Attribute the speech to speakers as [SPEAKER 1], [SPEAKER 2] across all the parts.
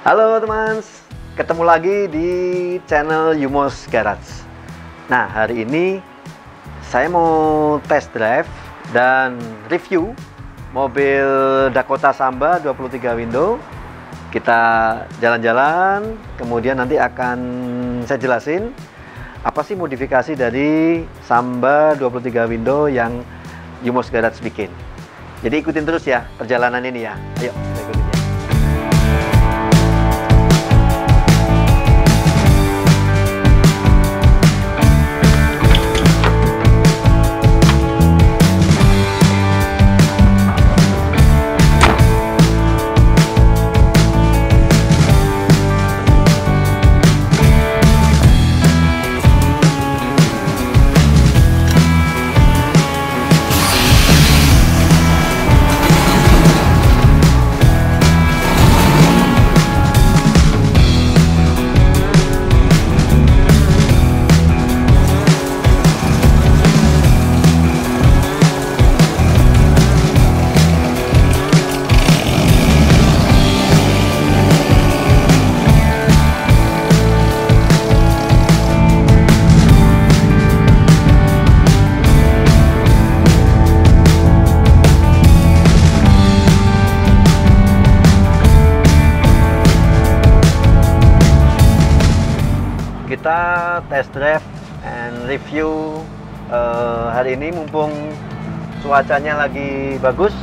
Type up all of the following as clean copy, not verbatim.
[SPEAKER 1] Halo teman, ketemu lagi di channel Yumos Garage. Nah, hari ini saya mau test drive dan review mobil Dakota Samba 23 window. Kita jalan-jalan, kemudian nanti akan saya jelasin apa sih modifikasi dari Samba 23 window yang Yumos Garage bikin. Jadi ikutin terus ya perjalanan ini ya. Ayo, kita ikutin ya. Kita test drive and review hari ini mumpung cuacanya lagi bagus,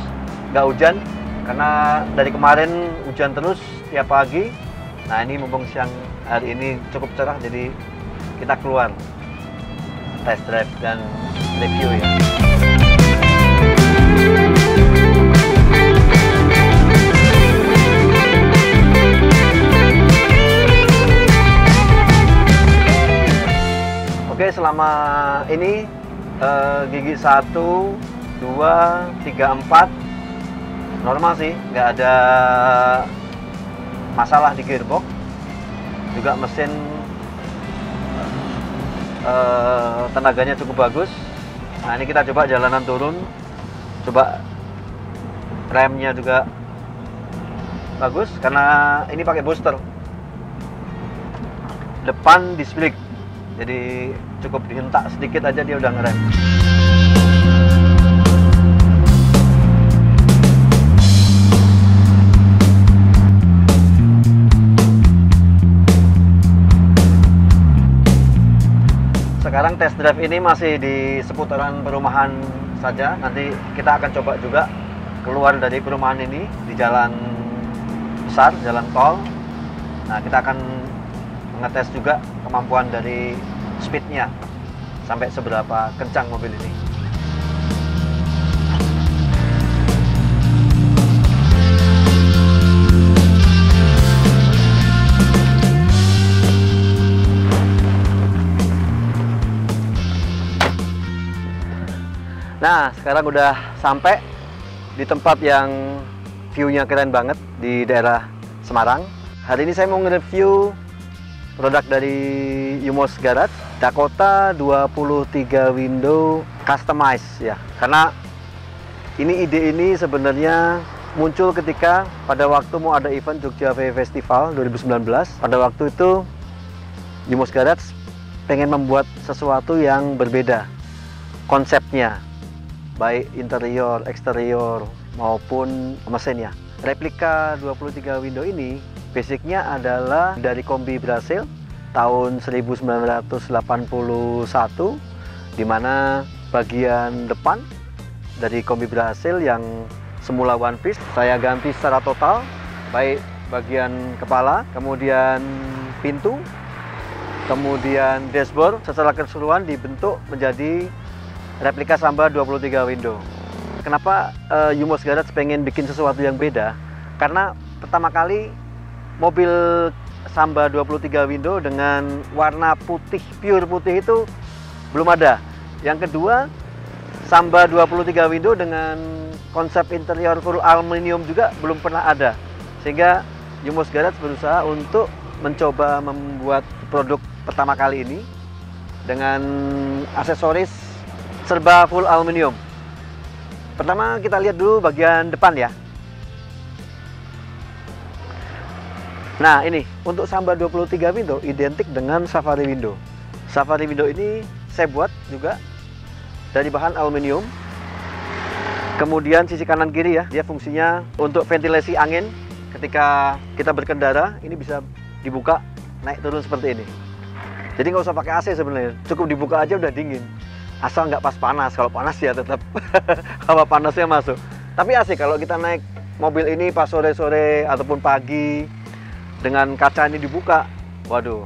[SPEAKER 1] nggak hujan, karena dari kemarin hujan terus tiap pagi. Nah, ini mumpung siang hari ini cukup cerah, jadi kita keluar test drive dan review ya. Oke, selama ini gigi 1, 2, 3, 4 normal sih, nggak ada masalah di gearbox. Juga mesin tenaganya cukup bagus. Nah, ini kita coba jalanan turun, coba remnya juga bagus karena ini pakai booster. Depan disc brake, jadi cukup dihentak sedikit aja dia udah ngerem. Sekarang test drive ini masih di seputaran perumahan saja. Nanti kita akan coba juga keluar dari perumahan ini di jalan besar, jalan tol. Nah, kita akan ngetes juga kemampuan dari speednya sampai seberapa kencang mobil ini. Nah, sekarang udah sampai di tempat yang view-nya keren banget di daerah Semarang. Hari ini saya mau nge-review produk dari Yumos Garage, Dakota 23 window customize ya. Karena ide ini sebenarnya muncul ketika pada waktu mau ada event Jogja VW Festival 2019. Pada waktu itu Yumos Garage pengen membuat sesuatu yang berbeda konsepnya, baik interior, eksterior maupun mesinnya. Replika 23 window ini basicnya adalah dari kombi Brasil tahun 1981, di mana bagian depan dari kombi Brasil yang semula one piece saya ganti secara total, baik bagian kepala, kemudian pintu, kemudian dashboard, secara keseluruhan dibentuk menjadi replika Samba 23 window. Kenapa Yumos Garage pengen bikin sesuatu yang beda? Karena pertama kali mobil Samba 23 window dengan warna putih, pure putih itu belum ada. Yang kedua, Samba 23 window dengan konsep interior full aluminium juga belum pernah ada. Sehingga Yumos Garage berusaha untuk mencoba membuat produk pertama kali ini dengan aksesoris serba full aluminium. Pertama kita lihat dulu bagian depan ya. Nah ini untuk Samba 23 window identik dengan Safari window. Safari window ini saya buat juga dari bahan aluminium. Kemudian sisi kanan kiri ya, dia fungsinya untuk ventilasi angin. Ketika kita berkendara, ini bisa dibuka naik turun seperti ini. Jadi nggak usah pakai AC sebenarnya, cukup dibuka aja udah dingin. Asal nggak pas panas, kalau panas ya tetap hawa panasnya masuk. Tapi AC kalau kita naik mobil ini pas sore-sore ataupun pagi, dengan kaca ini dibuka, waduh,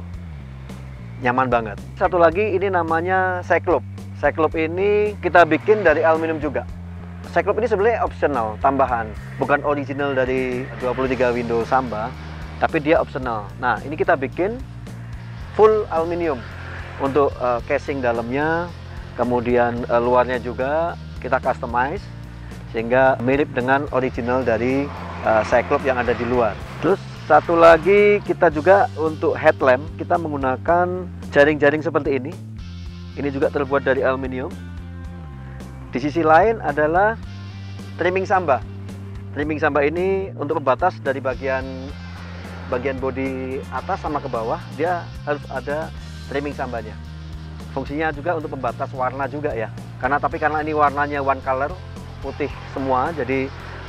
[SPEAKER 1] nyaman banget. Satu lagi ini namanya Cyclop. Cyclop ini kita bikin dari aluminium juga. Cyclop ini sebenarnya optional, tambahan, bukan original dari 23 window Samba, tapi dia optional. Nah, ini kita bikin full aluminium untuk casing dalamnya, kemudian luarnya juga kita customize sehingga mirip dengan original dari Cyclop yang ada di luar. Terus satu lagi kita juga untuk headlamp kita menggunakan jaring-jaring seperti ini. Ini juga terbuat dari aluminium. Di sisi lain adalah trimming Samba. Trimming Samba ini untuk pembatas dari bagian bodi atas sama ke bawah, dia harus ada trimming Sambanya. Fungsinya juga untuk pembatas warna juga ya. Karena ini warnanya one color, putih semua, jadi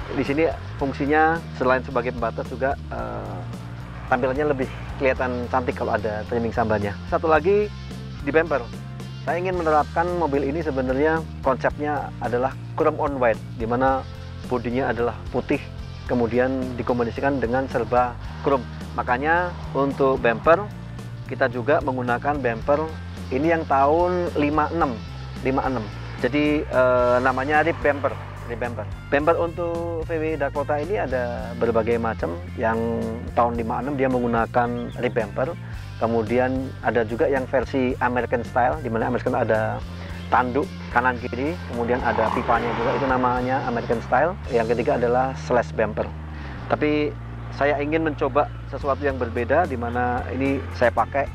[SPEAKER 1] di sini fungsinya selain sebagai pembatas juga tampilannya lebih kelihatan cantik kalau ada trimming Sambanya. Satu lagi di bumper. Saya ingin menerapkan mobil ini sebenarnya konsepnya adalah chrome on white, di mana bodinya adalah putih, kemudian dikombinasikan dengan serba chrome. Makanya untuk bumper kita juga menggunakan bumper ini yang tahun 56. Jadi namanya rib bumper. Bumper untuk VW Dakota ini ada berbagai macam. Yang tahun 56 dia menggunakan rib bumper. Kemudian ada juga yang versi American style, di mana American ada tanduk kanan kiri, kemudian ada pipanya juga, itu namanya American style. Yang ketiga adalah slash bumper. Tapi saya ingin mencoba sesuatu yang berbeda, di mana ini saya pakai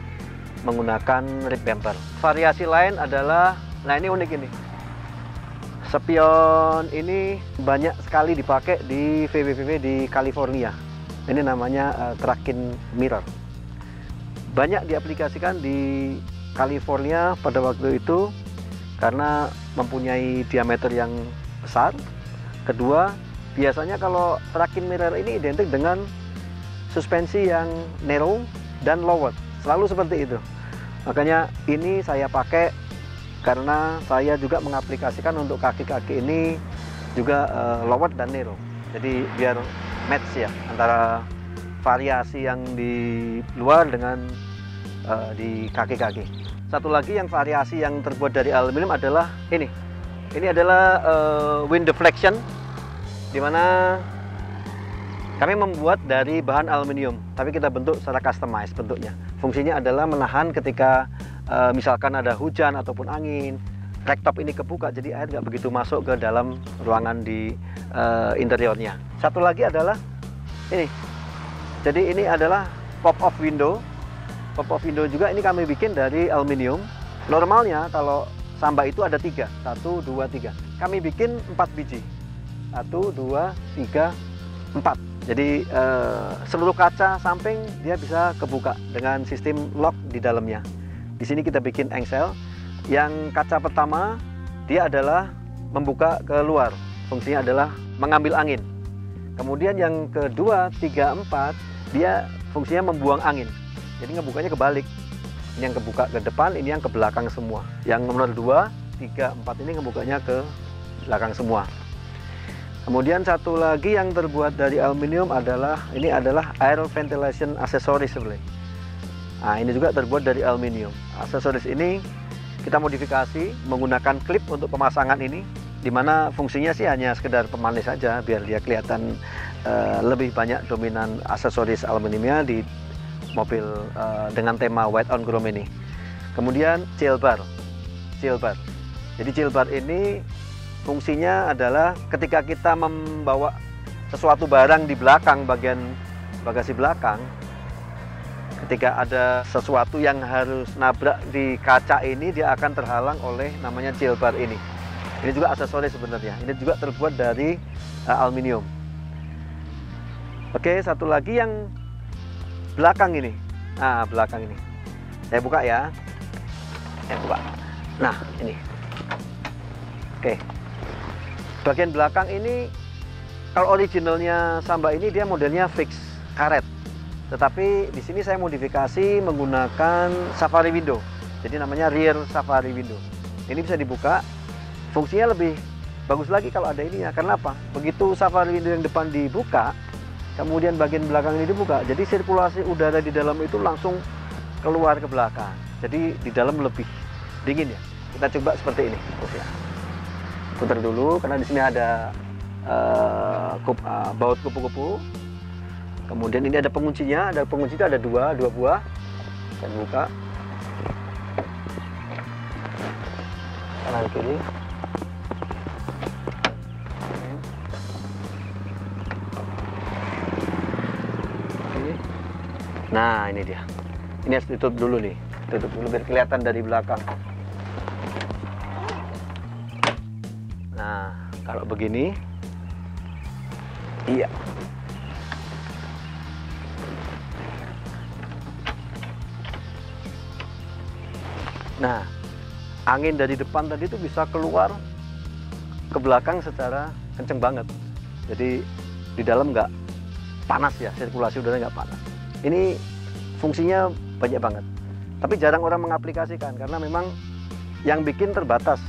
[SPEAKER 1] menggunakan rib bumper. Variasi lain adalah, nah ini unik ini. Spion ini banyak sekali dipakai di VW di California. Ini namanya tracking mirror. Banyak diaplikasikan di California pada waktu itu karena mempunyai diameter yang besar. Kedua, biasanya kalau tracking mirror ini identik dengan suspensi yang narrow dan lowered. Selalu seperti itu. Makanya ini saya pakai karena saya juga mengaplikasikan untuk kaki-kaki ini juga lowered dan narrow. Jadi biar match ya antara variasi yang di luar dengan di kaki-kaki. Satu lagi yang variasi yang terbuat dari aluminium adalah ini. Ini adalah wind deflection, di mana kami membuat dari bahan aluminium, tapi kita bentuk secara customize bentuknya. Fungsinya adalah menahan ketika misalkan ada hujan ataupun angin, ragtop ini kebuka, jadi air nggak begitu masuk ke dalam ruangan di interiornya. Satu lagi adalah ini. Jadi ini adalah pop-off window. Pop-off window juga ini kami bikin dari aluminium. Normalnya kalau Samba itu ada 3, 1, 2, 3. Kami bikin 4 biji. 1, 2, 3, 4. Jadi seluruh kaca samping dia bisa kebuka dengan sistem lock di dalamnya. Di sini kita bikin engsel. Yang kaca pertama dia adalah membuka ke luar. Fungsinya adalah mengambil angin. Kemudian yang kedua, 3, 4 dia fungsinya membuang angin. Jadi ngebukanya kebalik. Ini yang kebuka ke depan, ini yang ke belakang semua. Yang nomor 2, 3, 4 ini ngebukanya ke belakang semua. Kemudian satu lagi yang terbuat dari aluminium adalah ini adalah air ventilation accessories sebenarnya. Nah, ini juga terbuat dari aluminium. Aksesoris ini kita modifikasi menggunakan klip untuk pemasangan ini, di mana fungsinya sih hanya sekedar pemanis saja biar dia kelihatan lebih banyak dominan aksesoris aluminiumnya di mobil dengan tema white on chrome ini. Kemudian chill bar. Jadi chill bar ini fungsinya adalah ketika kita membawa sesuatu barang di belakang, bagian bagasi belakang, ketika ada sesuatu yang harus nabrak di kaca ini, dia akan terhalang oleh namanya chill bar ini. Ini juga aksesoris sebenarnya. Ini juga terbuat dari aluminium. Oke, satu lagi yang belakang ini. Nah, belakang ini. Saya buka ya. Saya buka. Nah, ini. Oke. Bagian belakang ini, kalau originalnya Samba ini dia modelnya fix karet. Tetapi di sini saya modifikasi menggunakan safari window. Jadi namanya rear safari window. Ini bisa dibuka. Fungsinya lebih bagus lagi kalau ada ini ya. Karena apa? Begitu safari window yang depan dibuka, kemudian bagian belakang ini dibuka. Jadi sirkulasi udara di dalam itu langsung keluar ke belakang. Jadi di dalam lebih dingin ya. Kita coba seperti ini. Putar dulu karena di sini ada baut kupu-kupu. Kemudian ini ada penguncinya, ada dua buah. Saya buka. Kanan kiri. Nah, ini dia. Ini harus ditutup dulu nih. Tutup dulu biar kelihatan dari belakang. Nah, kalau begini, iya. Nah, angin dari depan tadi itu bisa keluar ke belakang secara kenceng banget. Jadi di dalam nggak panas ya, sirkulasi udara nggak panas. Ini fungsinya banyak banget. Tapi jarang orang mengaplikasikan karena memang yang bikin terbatas.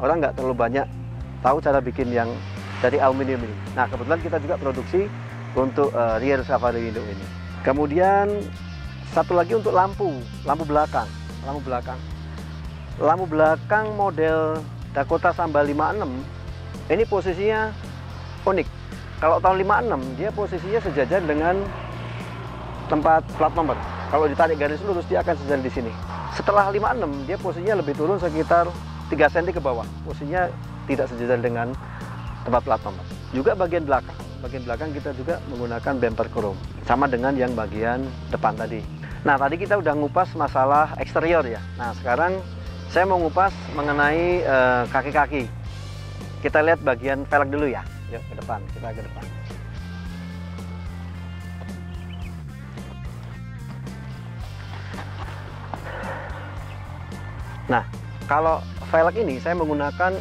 [SPEAKER 1] Orang nggak terlalu banyak tahu cara bikin yang dari aluminium ini. Nah, kebetulan kita juga produksi untuk rear safari window ini. Kemudian satu lagi untuk lampu belakang. Lampu belakang model Dakota Samba 56 ini posisinya unik. Kalau tahun 56 dia posisinya sejajar dengan tempat plat nomor. Kalau ditarik garis lurus dia akan sejajar di sini. Setelah 56 dia posisinya lebih turun sekitar 3 cm ke bawah. Posisinya tidak sejajar dengan tempat plat nomor. Juga bagian belakang kita juga menggunakan bumper chrome sama dengan yang bagian depan tadi. Nah, tadi kita udah ngupas masalah eksterior ya. Nah, sekarang saya mau ngupas mengenai kaki-kaki. Kita lihat bagian velg dulu ya. Yuk ke depan, kita ke depan. Nah, kalau velg ini saya menggunakan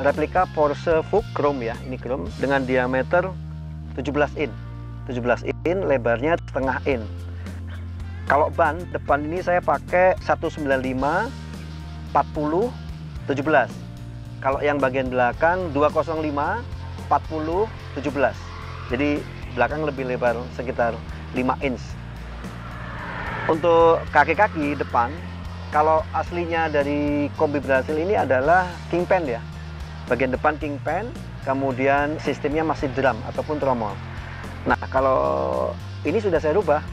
[SPEAKER 1] replika Porsche Fuchs chrome ya. Ini chrome dengan diameter 17 in. 17 in, lebarnya setengah in. Kalau ban depan ini saya pakai 195 40 17. Kalau yang bagian belakang 205 40 17. Jadi belakang lebih lebar sekitar 5 inch. Untuk kaki-kaki depan, kalau aslinya dari kombi Brasil ini adalah kingpan ya. Bagian depan kingpan, kemudian sistemnya masih drum ataupun tromol. Nah, kalau ini sudah saya rubah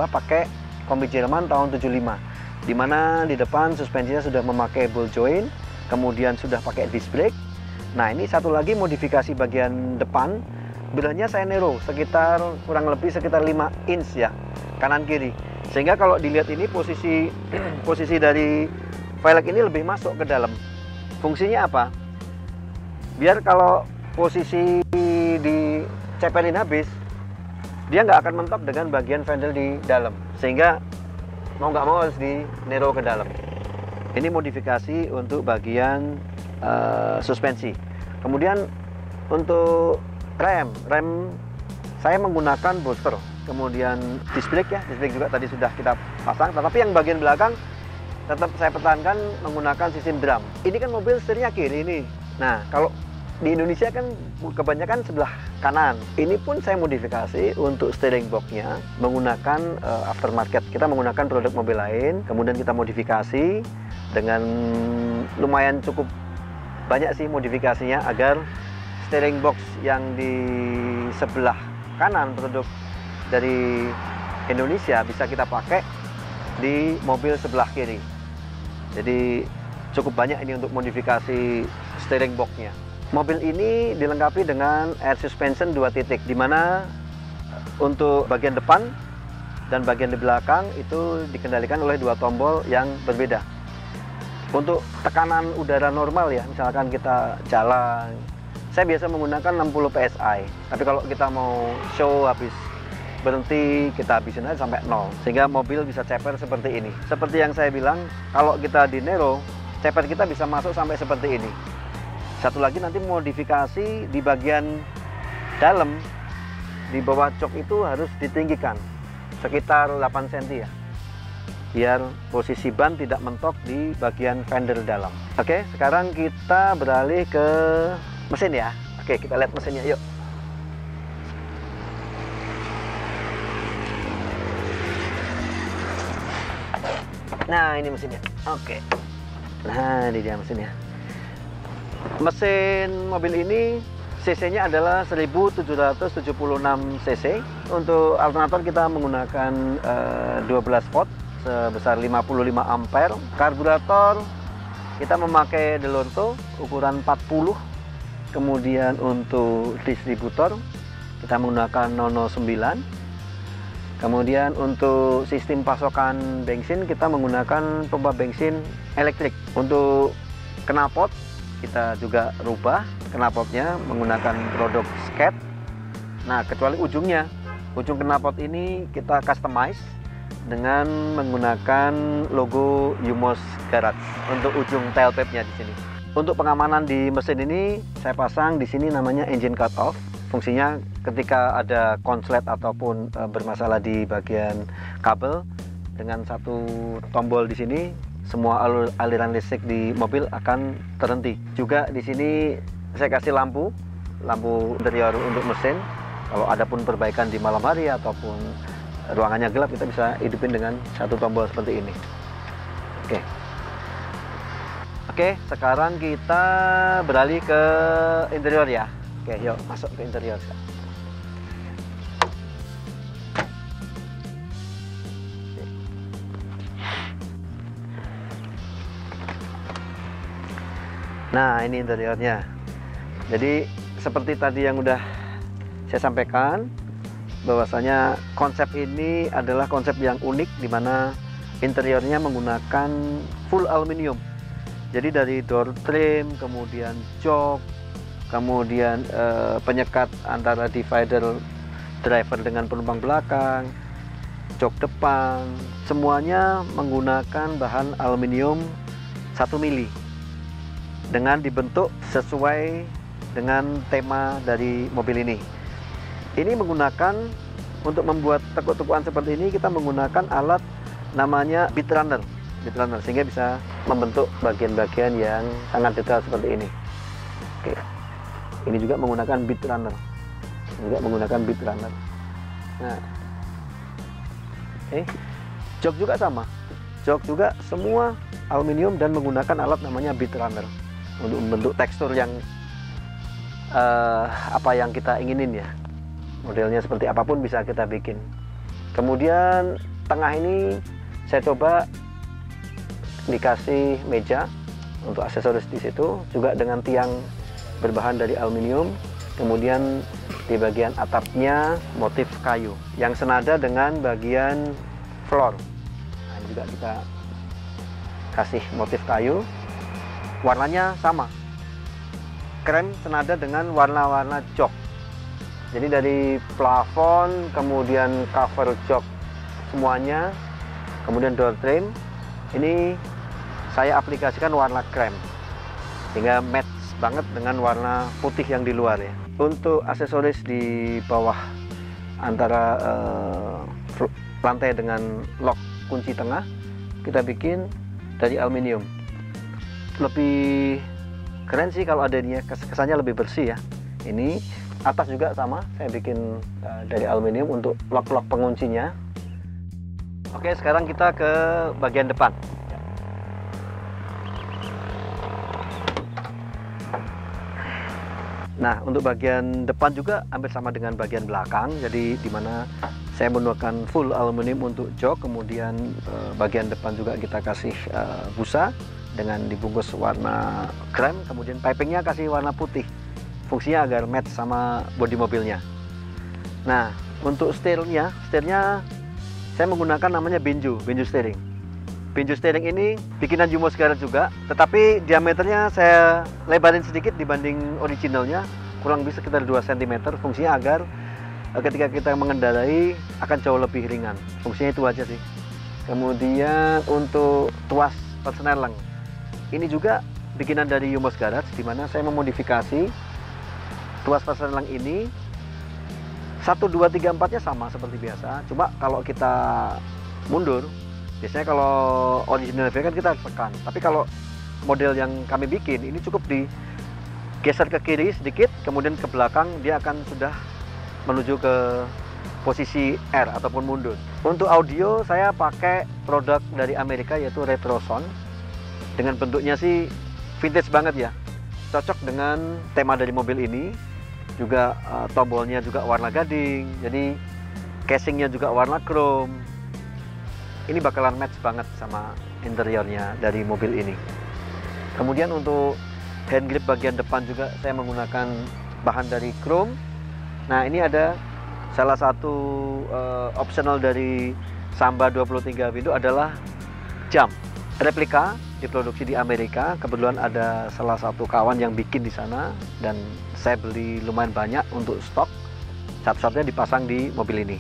[SPEAKER 1] pakai kombi Jerman tahun 75. Di mana di depan suspensinya sudah memakai ball joint, kemudian sudah pakai disc brake. Nah, ini satu lagi modifikasi bagian depan, bilanya saya nero sekitar kurang lebih sekitar 5 inch ya, kanan kiri. Sehingga kalau dilihat ini posisi dari velg ini lebih masuk ke dalam. Fungsinya apa? Biar kalau posisi dicepelin habis, dia nggak akan mentok dengan bagian fender di dalam. Sehingga mau nggak mau harus di nero ke dalam. Ini modifikasi untuk bagian suspensi. Kemudian untuk rem saya menggunakan booster. Kemudian disc brake ya, disc brake juga tadi sudah kita pasang. Tetapi yang bagian belakang tetap saya pertahankan menggunakan sistem drum. Ini kan mobil setirnya kiri ini. Nah, kalau di Indonesia kan kebanyakan sebelah kanan. Ini pun saya modifikasi untuk steering box-nya menggunakan aftermarket. Kita menggunakan produk mobil lain, kemudian kita modifikasi dengan lumayan cukup banyak sih modifikasinya agar steering box yang di sebelah kanan produk dari Indonesia bisa kita pakai di mobil sebelah kiri. Jadi cukup banyak ini untuk modifikasi steering box-nya. Mobil ini dilengkapi dengan air suspension 2 titik, di mana untuk bagian depan dan bagian di belakang itu dikendalikan oleh 2 tombol yang berbeda. Untuk tekanan udara normal ya, misalkan kita jalan, saya biasa menggunakan 60 PSI. Tapi kalau kita mau show habis berhenti kita habisin aja sampai 0, sehingga mobil bisa ceper seperti ini. Seperti yang saya bilang, kalau kita di Nero, ceper kita bisa masuk sampai seperti ini. Satu lagi nanti modifikasi di bagian dalam, di bawah jok itu harus ditinggikan sekitar 8 cm ya, biar posisi ban tidak mentok di bagian fender dalam. Oke, sekarang kita beralih ke mesin ya. Oke, kita lihat mesinnya yuk. Nah, ini mesinnya. Oke. Nah, ini dia mesinnya. Mesin mobil ini cc-nya adalah 1776 cc. Untuk alternator kita menggunakan 12 volt sebesar 55 ampere. Karburator kita memakai Delorto ukuran 40. Kemudian untuk distributor kita menggunakan 009. Kemudian untuk sistem pasokan bensin kita menggunakan pompa bensin elektrik. Untuk knalpot kita juga rubah knalpotnya menggunakan produk Skate. Nah, kecuali ujung knalpot ini kita customize dengan menggunakan logo Yumos Garage untuk ujung tailpipe-nya di sini. Untuk pengamanan di mesin ini saya pasang di sini namanya engine cut off. Fungsinya ketika ada konslet ataupun bermasalah di bagian kabel, dengan satu tombol di sini semua aliran listrik di mobil akan terhenti. Juga di sini saya kasih lampu interior untuk mesin. Kalau ada pun perbaikan di malam hari ataupun ruangannya gelap, kita bisa hidupin dengan satu tombol seperti ini. Oke, sekarang kita beralih ke interior ya. Oke, yuk masuk ke interior. Nah, ini interiornya. Jadi seperti tadi yang udah saya sampaikan, bahwasanya konsep ini adalah konsep yang unik, di mana interiornya menggunakan full aluminium. Jadi dari door trim, kemudian jok, kemudian penyekat antara divider driver dengan penumpang belakang, jok depan, semuanya menggunakan bahan aluminium 1 mili dengan dibentuk sesuai dengan tema dari mobil ini. Ini menggunakan, untuk membuat tekuk-tekukan seperti ini, kita menggunakan alat namanya bit runner, sehingga bisa membentuk bagian-bagian yang sangat detail seperti ini. Oke. Ini juga menggunakan bit runner. Nah, jok juga sama. Jok juga semua aluminium dan menggunakan alat namanya bit runner untuk membentuk tekstur yang apa yang kita inginin ya. Modelnya seperti apapun bisa kita bikin. Kemudian tengah ini saya coba dikasih meja untuk aksesoris di situ, juga dengan tiang berbahan dari aluminium. Kemudian di bagian atapnya motif kayu yang senada dengan bagian floor. Nah, ini juga kita kasih motif kayu, warnanya sama, krem senada dengan warna-warna jok. Jadi dari plafon, kemudian cover jok semuanya, kemudian door trim ini saya aplikasikan warna krem sehingga match banget dengan warna putih yang di luar ya. Untuk aksesoris di bawah antara lantai dengan lock kunci tengah kita bikin dari aluminium. Lebih keren sih kalau adanya, kesannya lebih bersih ya. Ini atas juga sama, saya bikin dari aluminium untuk lock penguncinya. Oke, sekarang kita ke bagian depan. Nah, untuk bagian depan juga hampir sama dengan bagian belakang. Jadi di mana saya menggunakan full aluminium untuk jok, kemudian bagian depan juga kita kasih busa dengan dibungkus warna krem, kemudian pipingnya kasih warna putih. Fungsinya agar match sama bodi mobilnya. Nah, untuk setirnya saya menggunakan namanya Benju steering. Benju steering ini bikinan Yumos Garage juga, tetapi diameternya saya lebarin sedikit dibanding originalnya, kurang lebih sekitar 2 cm. Fungsinya agar ketika kita mengendarai akan jauh lebih ringan. Fungsinya itu aja sih. Kemudian untuk tuas persneling, ini juga bikinan dari Yumos Garage, di mana saya memodifikasi tuas persneling ini 1, 2, 3, 4-nya sama seperti biasa. Cuma kalau kita mundur, biasanya kalau original V kan kita tekan. Tapi kalau model yang kami bikin ini cukup digeser ke kiri sedikit, kemudian ke belakang dia akan sudah menuju ke posisi R ataupun mundur. Untuk audio saya pakai produk dari Amerika yaitu Retrosound. Dengan bentuknya sih vintage banget ya. Cocok dengan tema dari mobil ini. Juga tombolnya juga warna gading. Jadi casingnya juga warna chrome. Ini bakalan match banget sama interiornya dari mobil ini. Kemudian untuk hand grip bagian depan juga saya menggunakan bahan dari chrome. Nah, ini ada salah satu optional dari Samba 23 window adalah jam. Replika diproduksi di Amerika. Kebetulan ada salah satu kawan yang bikin di sana dan saya beli lumayan banyak untuk stok. Satu-satunya dipasang di mobil ini.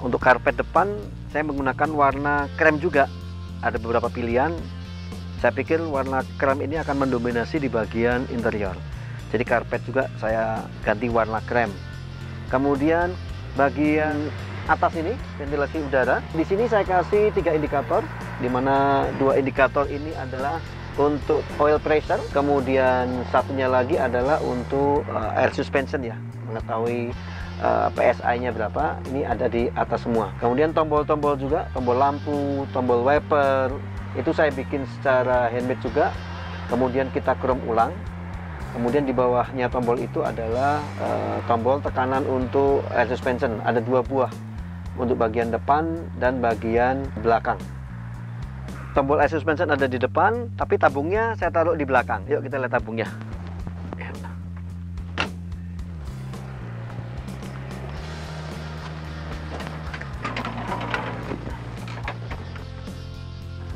[SPEAKER 1] Untuk karpet depan saya menggunakan warna krem juga. Ada beberapa pilihan. Saya pikir warna krem ini akan mendominasi di bagian interior. Jadi karpet juga saya ganti warna krem. Kemudian bagian atas ini ventilasi udara. Di sini saya kasih 3 indikator, di mana 2 indikator ini adalah untuk oil pressure, kemudian satunya lagi adalah untuk air suspension ya, mengetahui PSI-nya berapa. Ini ada di atas semua. Kemudian tombol-tombol juga, tombol lampu, tombol wiper, itu saya bikin secara handmade juga. Kemudian kita chrome ulang. Kemudian di bawahnya tombol itu adalah tombol tekanan untuk air suspension. Ada 2 buah untuk bagian depan dan bagian belakang. Tombol air suspension ada di depan, tapi tabungnya saya taruh di belakang. Yuk kita lihat tabungnya.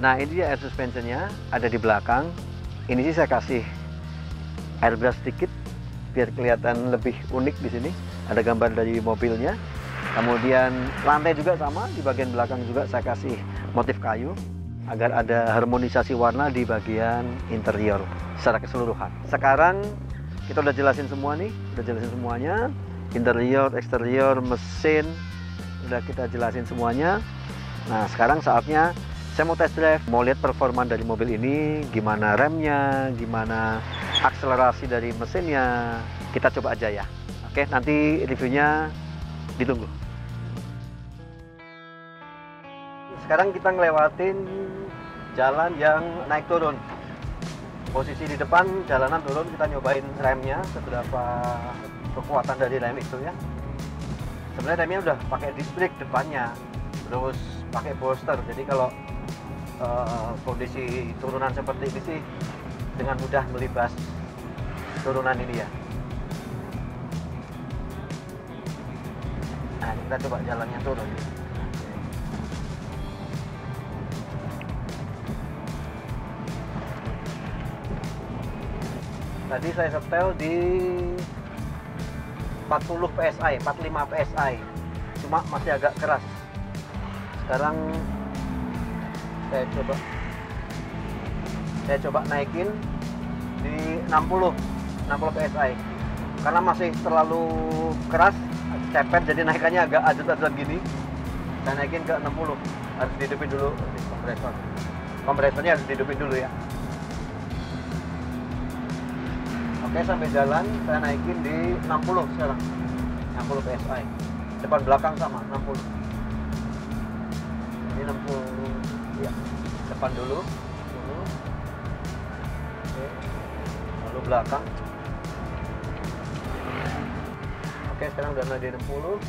[SPEAKER 1] Nah, ini dia air suspensionnya ada di belakang. Ini sih saya kasih airbrush sedikit biar kelihatan lebih unik di sini. Ada gambar dari mobilnya. Kemudian lantai juga sama, di bagian belakang juga saya kasih motif kayu agar ada harmonisasi warna di bagian interior secara keseluruhan. Sekarang kita udah jelasin semua nih, udah jelasin semuanya, interior, eksterior, mesin, udah kita jelasin semuanya. Nah, sekarang saatnya saya mau test drive, mau lihat performa dari mobil ini, gimana remnya, gimana akselerasi dari mesinnya. Kita coba aja ya. Oke, nanti reviewnya ditunggu. Sekarang kita ngelewatin jalan yang naik turun. Posisi di depan, jalanan turun, kita nyobain remnya, seberapa kekuatan dari rem itu ya. Sebenarnya remnya udah pakai disc brake depannya, terus pakai booster. Jadi kalau kondisi turunan seperti ini sih dengan mudah melibas turunan ini ya. Nah, kita coba jalannya turun. Tadi saya setel di 40 PSI, 45 PSI. Cuma masih agak keras. Sekarang saya coba naikin di 60 PSI. Karena masih terlalu keras, cepet, jadi naikannya agak adut-adutan gini. Saya naikin ke 60. Harus dihidupin dulu kompresor. Kompresornya harus dihidupin dulu ya. Oke, sampai jalan saya naikin di 60 sekarang. 60 PSI. Depan belakang sama 60. Ini 60 ya. Depan dulu. Oke. Lalu belakang. Oke, sekarang udah di 60.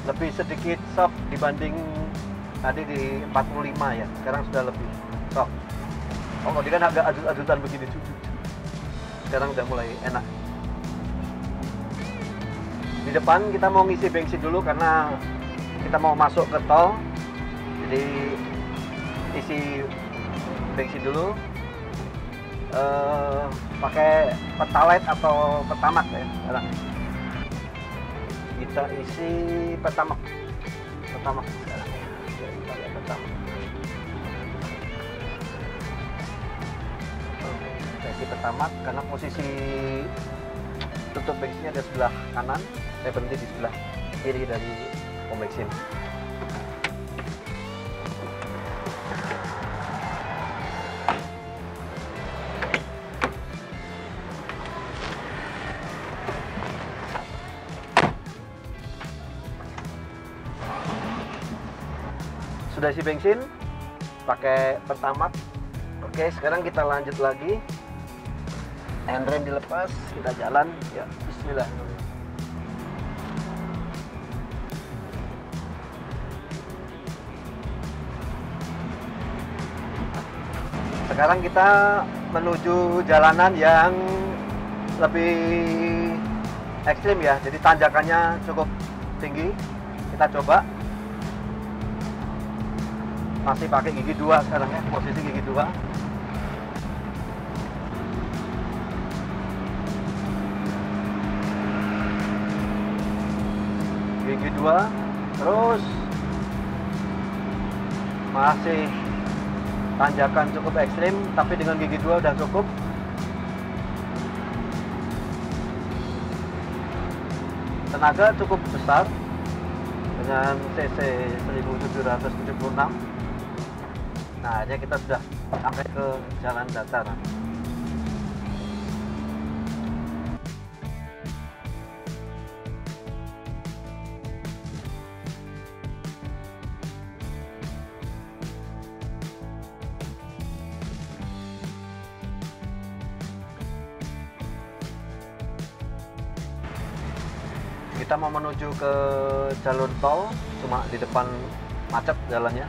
[SPEAKER 1] Lebih sedikit soft dibanding tadi di 45 ya. Sekarang sudah lebih soft. Oh, dia kan agak adut-adutan begini. Sekarang udah mulai enak. Di depan kita mau ngisi bensin dulu karena kita mau masuk ke tol. Jadi isi bensin dulu. pakai Pertalite atau Pertamax ya sekarang. Kita isi Pertamax sekarang. Kita lihat Pertamax. Kita isi Pertamax karena posisi tutup bensinnya di sebelah kanan, saya berhenti di sebelah kiri dari pom bensin. Sudah isi bensin pakai Pertamax. Oke, sekarang kita lanjut lagi. Handrem dilepas, kita jalan ya. Bismillah. Sekarang kita menuju jalanan yang lebih ekstrim ya, jadi tanjakannya cukup tinggi. Kita coba. Masih pakai gigi 2 sekarang ya, posisi gigi 2. Gigi 2, terus masih tanjakan cukup ekstrim, tapi dengan gigi 2 udah cukup. Tenaga cukup besar dengan cc 1776. Nah, akhirnya kita sudah sampai ke jalan datar. Kita mau menuju ke jalur tol, cuma di depan macet jalannya.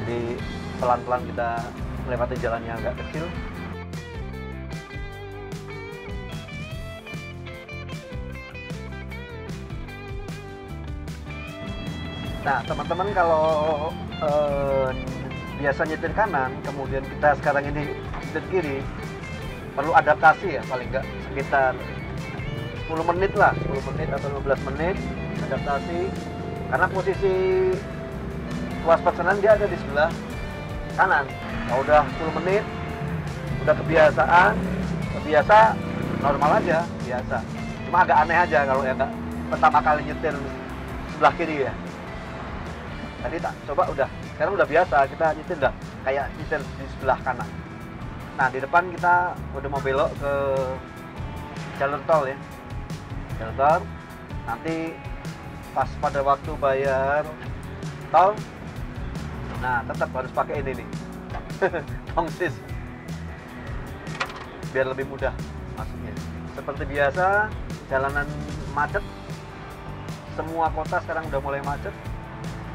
[SPEAKER 1] Jadi pelan-pelan kita melewati jalannya agak kecil. Nah, teman-teman kalau biasa nyetir kanan, kemudian kita sekarang ini nyetir kiri, perlu adaptasi ya, paling nggak sekitar 10 menit lah, 10 menit atau 15 menit adaptasi. Karena posisi tuas persenan dia ada di sebelah kanan. Kalau udah 10 menit, udah kebiasa, normal aja, biasa. Cuma agak aneh aja kalau ya nggak pertama kali nyetir sebelah kiri ya. Tadi tak coba udah, sekarang udah biasa, kita nyetir udah kayak nyetir di sebelah kanan. Nah, di depan kita udah mau belok ke jalur tol ya. Jalur tol, nanti pas pada waktu bayar tol, nah tetap harus pakai ini nih. Tongsis, biar lebih mudah masuknya. Seperti biasa, jalanan macet, semua kota sekarang udah mulai macet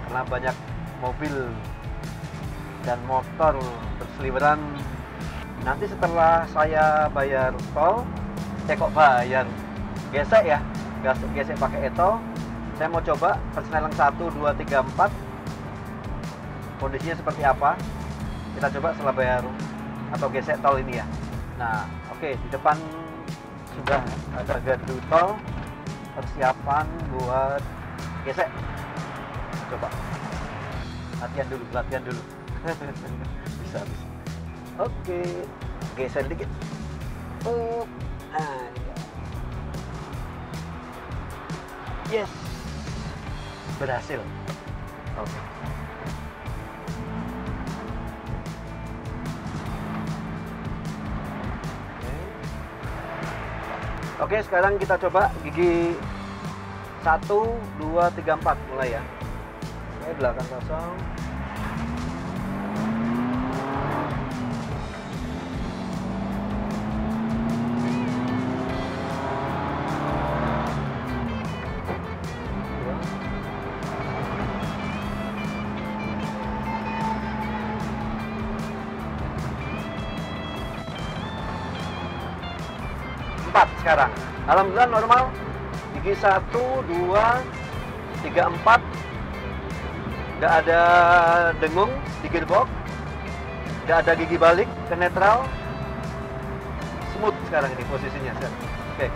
[SPEAKER 1] karena banyak mobil dan motor berseliweran. Nanti setelah saya bayar tol, kok bayar gesek ya, gesek pakai e-tol. Saya mau coba Persneling 1, 2, 3, 4 kondisinya seperti apa. Kita coba setelah bayar atau gesek tol ini ya. Nah, oke, di depan sudah ada gardu tol, persiapan buat gesek. Coba latihan dulu bisa. Oke, geser dikit. Nah, yes, berhasil. Oke. Oke, sekarang kita coba gigi 1, 2, 3, 4 mulai ya. Oke, belakang kosong. Sekarang alhamdulillah normal. Gigi 1, 2, 3, 4 nggak ada dengung di gearbox, nggak ada gigi balik ke netral. smooth sekarang ini posisinya. Oke,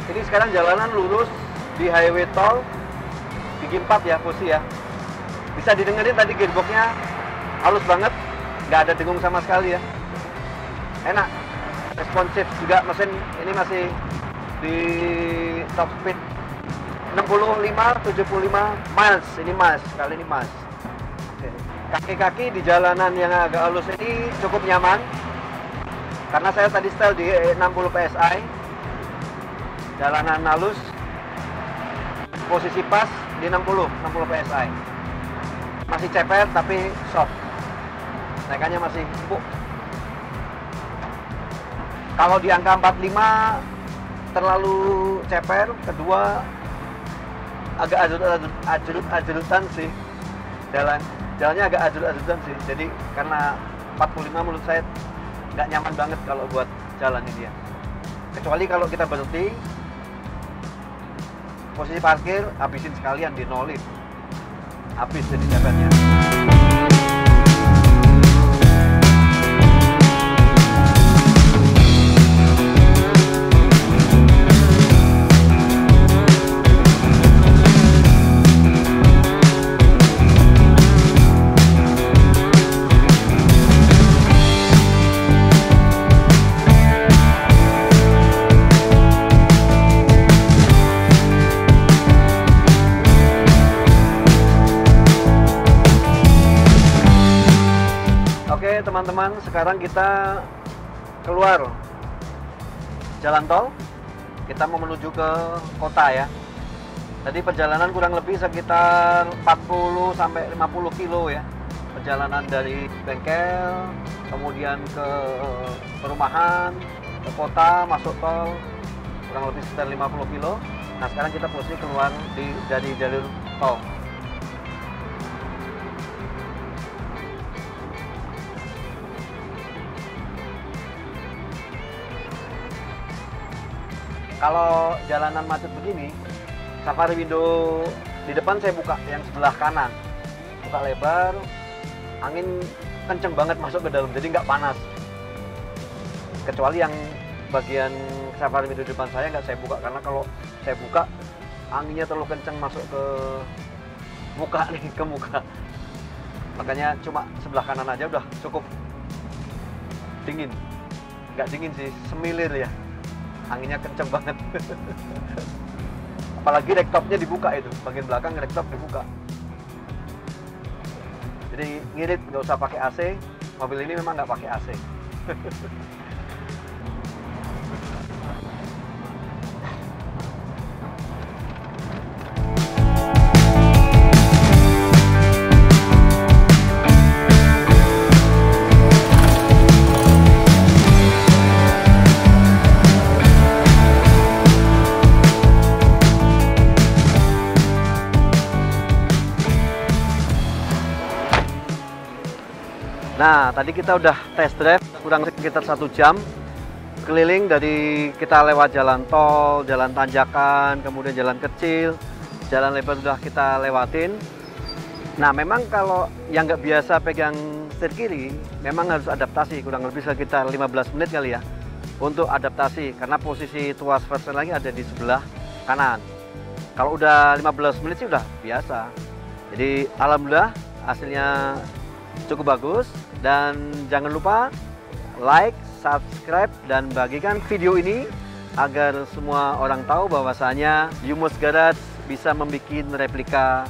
[SPEAKER 1] ini sekarang jalanan lurus di highway tol gigi 4 ya, posisi ya. Bisa didengerin tadi gearboxnya halus banget, nggak ada dengung sama sekali ya. Enak, responsif juga mesin ini masih di top speed 65-75 miles, ini miles, kali ini miles. Kaki-kaki di jalanan yang agak halus ini cukup nyaman karena saya tadi setel di 60 PSI. Jalanan halus, posisi pas di 60 PSI. Masih ceper tapi soft, naikannya masih empuk. Kalau di angka 45 terlalu ceper, kedua agak ajrut-ajrutan sih, jalannya agak ajrut-ajrutan sih. Jadi karena 45 menurut saya nggak nyaman banget kalau buat jalan ini ya. Kecuali kalau kita berhenti, posisi parkir habisin sekalian di nolin, habis jadi cepernya. Oke teman-teman, sekarang kita keluar jalan tol. Kita mau menuju ke kota ya. Tadi perjalanan kurang lebih sekitar 40 sampai 50 kilo ya. Perjalanan dari bengkel, kemudian ke perumahan, ke kota, masuk tol, kurang lebih sekitar 50 kilo. Nah sekarang kita posisi keluar dari jalur tol. Kalau jalanan macet begini, safari window di depan saya buka yang sebelah kanan, buka lebar, angin kenceng banget masuk ke dalam, jadi nggak panas. Kecuali yang bagian safari window depan saya nggak saya buka, karena kalau saya buka anginnya terlalu kenceng masuk ke muka nih, ke muka. Makanya cuma sebelah kanan aja udah cukup dingin, nggak dingin sih, semilir ya. Anginnya kenceng banget. Apalagi rektopnya dibuka itu, bagian belakang rektop dibuka. Jadi ngirit, nggak usah pakai AC. Mobil ini memang nggak pakai AC. Nah, tadi kita udah test drive kurang sekitar 1 jam keliling, dari kita lewat jalan tol, jalan tanjakan, kemudian jalan kecil, jalan lebar udah kita lewatin. Nah, memang kalau yang nggak biasa pegang setir kiri, memang harus adaptasi, kurang lebih sekitar 15 menit kali ya untuk adaptasi, karena posisi tuas first lane lagi ada di sebelah kanan. Kalau udah 15 menit sih udah biasa. Jadi alhamdulillah hasilnya cukup bagus. Dan jangan lupa like, subscribe, dan bagikan video ini agar semua orang tahu bahwasanya Yumos Garage bisa membuat replika